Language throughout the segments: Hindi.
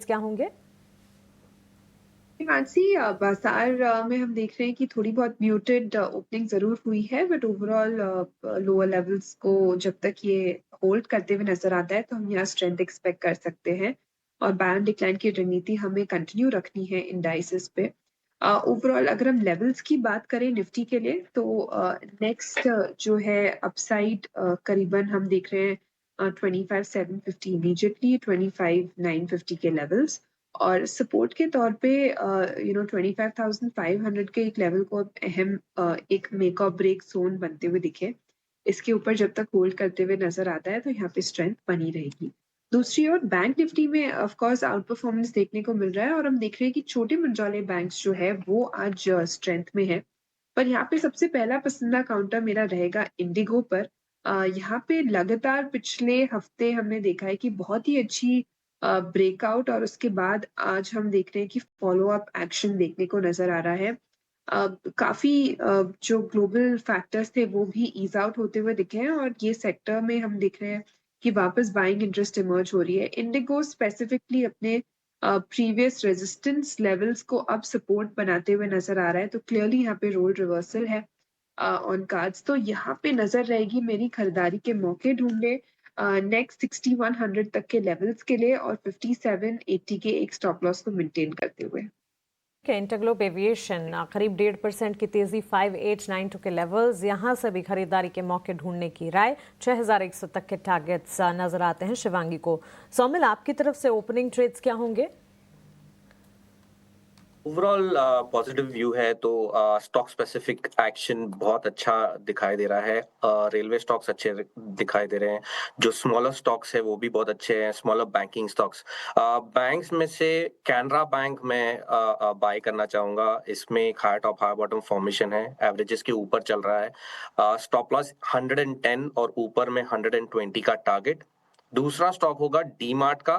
क्या होंगे? मानसी, बाजार में हम देख रहे हैं कि थोड़ी बहुत म्यूटेड ओपनिंग ज़रूर हुई है, बट ओवरऑल लोअर लेवल्स को जब तक ये होल्ड करते हुए नज़र आता है, तो हम यहाँ स्ट्रेंथ एक्सपेक्ट कर सकते हैं और बाय ऑन डिक्लाइन की रणनीति हमें कंटिन्यू रखनी है इंडाइसेस पे। ओवरऑल अगर हम लेवल्स की बात करें निफ्टी के लिए, तो नेक्स्ट जो है अपसाइड करीबन हम देख रहे हैं 25,750 इमीडिएटली, 25,950 के लेवल्स और सपोर्ट के तौर पे 25,500 के एक लेवल को अब अहम एक मेक और ब्रेक ज़ोन बनते हुए दिखे। इसके ऊपर जब तक होल्ड करते हुए नज़र आता है, तो यहाँ पे स्ट्रेंथ बनी रहेगी। दूसरी ओर बैंक निफ्टी में ऑफ कोर्स आउट परफॉर्मेंस देखने को मिल रहा है और हम देख रहे हैं कि छोटे मंझौले बैंक्स जो है वो आज स्ट्रेंथ में है। पर यहाँ पे सबसे पहला पसंदीदा काउंटर मेरा रहेगा इंडिगो पर। यहाँ पे लगातार पिछले हफ्ते हमने देखा है कि बहुत ही अच्छी ब्रेकआउट और उसके बाद आज हम देख रहे हैं कि फॉलो अप एक्शन देखने को नज़र आ रहा है। काफ़ी जो ग्लोबल फैक्टर्स थे वो भी ईज़ आउट होते हुए दिखे हैं और ये सेक्टर में हम देख रहे हैं कि वापस बाइंग इंटरेस्ट इमर्ज हो रही है। इंडिगो स्पेसिफिकली अपने प्रीवियस रेजिस्टेंस लेवल्स को अब सपोर्ट बनाते हुए नज़र आ रहा है, तो क्लियरली यहाँ पे रोल रिवर्सल है ऑन कार्ड्स। तो यहाँ पे नज़र रहेगी मेरी खरीदारी के मौके ढूँढने नेक्स्ट 6100 तक के लेवल्स के लिए और 5780 के एक स्टॉप लॉस को मेंटेन करते हुए। इंटरग्लोब एविएशन करीब 1.5% की तेजी 5892 के लेवल्स, यहां से भी खरीदारी के मौके ढूंढने की राय। 6100 तक के टारगेट्स नजर आते हैं शिवांगी को। सोमिल, आपकी तरफ से ओपनिंग ट्रेड्स क्या होंगे? ओवरऑल पॉजिटिव व्यू है तो स्टॉक स्पेसिफिक एक्शन बहुत अच्छा दिखाई दे रहा है। रेलवे स्टॉक्स अच्छे दिखाई दे रहे हैं। जो स्मॉलर स्टॉक्स है वो भी बहुत अच्छे हैं, स्मॉलर बैंकिंग स्टॉक्स। बैंक्स में से कैनरा बैंक में बाय करना चाहूंगा। इसमें एक high top high bottom formation है, एवरेजेस के ऊपर चल रहा है। स्टॉप लॉस 110 और ऊपर में 120 का टारगेट। दूसरा स्टॉक होगा डीमार्ट का।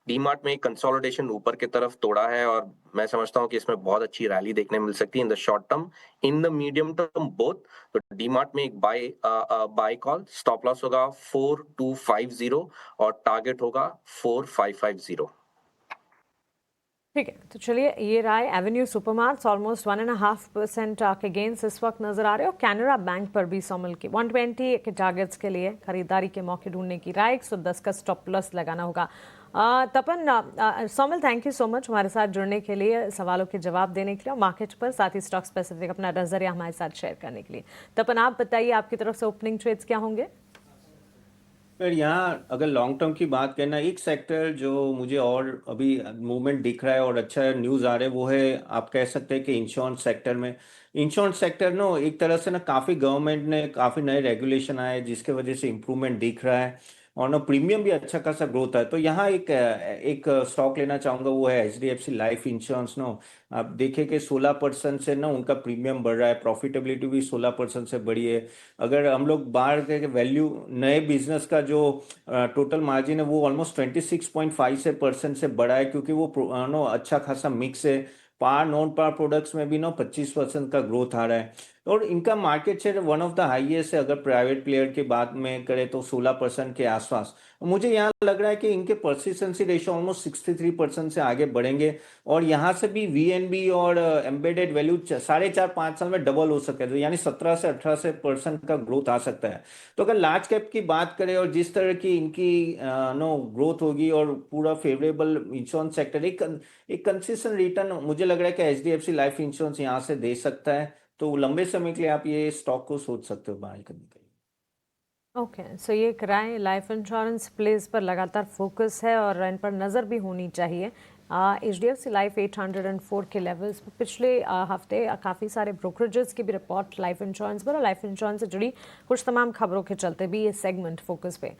डीमार्ट में एक कंसोलिडेशन ऊपर की तरफ तोड़ा है और मैं समझता हूँ कि इसमें बहुत अच्छी रैली देखने मिल सकती है in the short term, in the medium term both. तो डीमार्ट में एक बाय कॉल, स्टॉप लॉस होगा 4250 और टारगेट होगा 4550। ठीक है, तो चलिए, ये राय एवेन्यू सुपरमार्ट्स ऑलमोस्ट 1.5% के गेंस इस वक्त नजर आ रहे हो। कैनरा बैंक पर भी सोमिल की 120 के टारगेट्स के लिए खरीदारी के मौके ढूंढने की राय। 110 का स्टॉप प्लस लगाना होगा। Tapan, Somil, thank you so much हमारे साथ जुड़ने के लिए, सवालों के जवाब देने के लिए और मार्केट पर साथ ही स्टॉक स्पेसिफिक अपना नजरिया हमारे साथ शेयर करने के लिए। तपन, आप बताइए आपकी तरफ से ओपनिंग ट्रेड्स क्या होंगे? पर यहाँ अगर लॉन्ग टर्म की बात करना, एक सेक्टर जो मुझे और अभी मूवमेंट दिख रहा है और अच्छा न्यूज़ आ रहा है वो है, आप कह सकते हैं कि इंश्योरेंस सेक्टर में। इंश्योरेंस सेक्टर नो एक तरह से ना काफ़ी गवर्नमेंट ने काफ़ी नए रेगुलेशन आए जिसके वजह से इम्प्रूवमेंट दिख रहा है और ना प्रीमियम भी अच्छा खासा ग्रोथ है। तो यहाँ एक स्टॉक लेना चाहूँगा, वो है एचडीएफसी लाइफ इंश्योरेंस। नो आप देखें कि 16% से ना उनका प्रीमियम बढ़ रहा है, प्रॉफिटेबिलिटी भी 16% से बढ़ी है। अगर हम लोग बाहर के वैल्यू नए बिजनेस का जो टोटल मार्जिन है वो ऑलमोस्ट 26.5% से बढ़ा है, क्योंकि वो नो अच्छा खासा मिक्स है। पार नॉन पार प्रोडक्ट्स में भी नो 25% का ग्रोथ आ रहा है और इनका market share one of the highest है। अगर प्राइवेट प्लेयर की बात में करें तो 16% के आसपास। मुझे यहाँ लग रहा है कि इनके परसिस्टेंसी रेशियो ऑलमोस्ट 63% से आगे बढ़ेंगे और यहाँ से भी वीएनबी और एम्बेडेड वैल्यू 4.5-5 साल में डबल हो सकता है, तो यानी 17 से 18% का ग्रोथ आ सकता है। तो अगर लार्ज कैप की बात करें और जिस तरह की इनकी नो ग्रोथ होगी और पूरा फेवरेबल इंश्योरेंस सेक्टर एक कंसिस्टेंट रिटर्न मुझे लग रहा है कि एचडीएफसी लाइफ इंश्योरेंस यहाँ से दे सकता है। तो लंबे समय के लिए आप ये स्टॉक को सोच सकते हो बाय करने के लिए। ओके, सो ये राय लाइफ इंश्योरेंस प्लेस पर लगातार फोकस है और इन पर नज़र भी होनी चाहिए। एचडीएफसी लाइफ 804 के लेवल्स पर पिछले हफ्ते काफ़ी सारे ब्रोकरेजेस की भी रिपोर्ट लाइफ इंश्योरेंस पर और लाइफ इंश्योरेंस से जुड़ी कुछ तमाम खबरों के चलते भी ये सेगमेंट फोकस पे